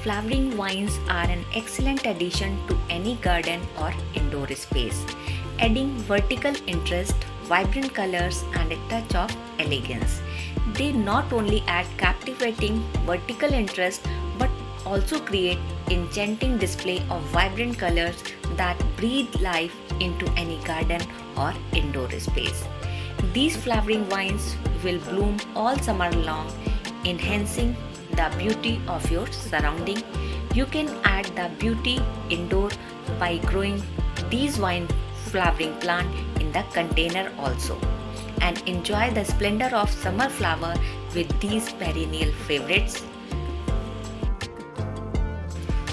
flowering vines are an excellent addition to any garden or indoor space, adding vertical interest, vibrant colors, and a touch of elegance. They not only add captivating vertical interest but also create enchanting display of vibrant colors that breathe life into any garden or indoor space. These flowering vines will bloom all summer long, enhancing the beauty of your surrounding. You can add the beauty indoor by growing these vine flowering plant in the container also, and enjoy the splendor of summer flower with these perennial favorites.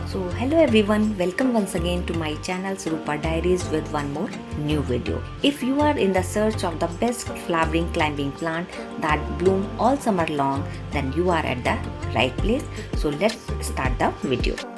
So hello everyone, welcome once again to my channel Swaroopa Diaries with one more new video. If you are in the search of the best flowering climbing plant that bloom all summer long, then you are at the right place. So let's start the video.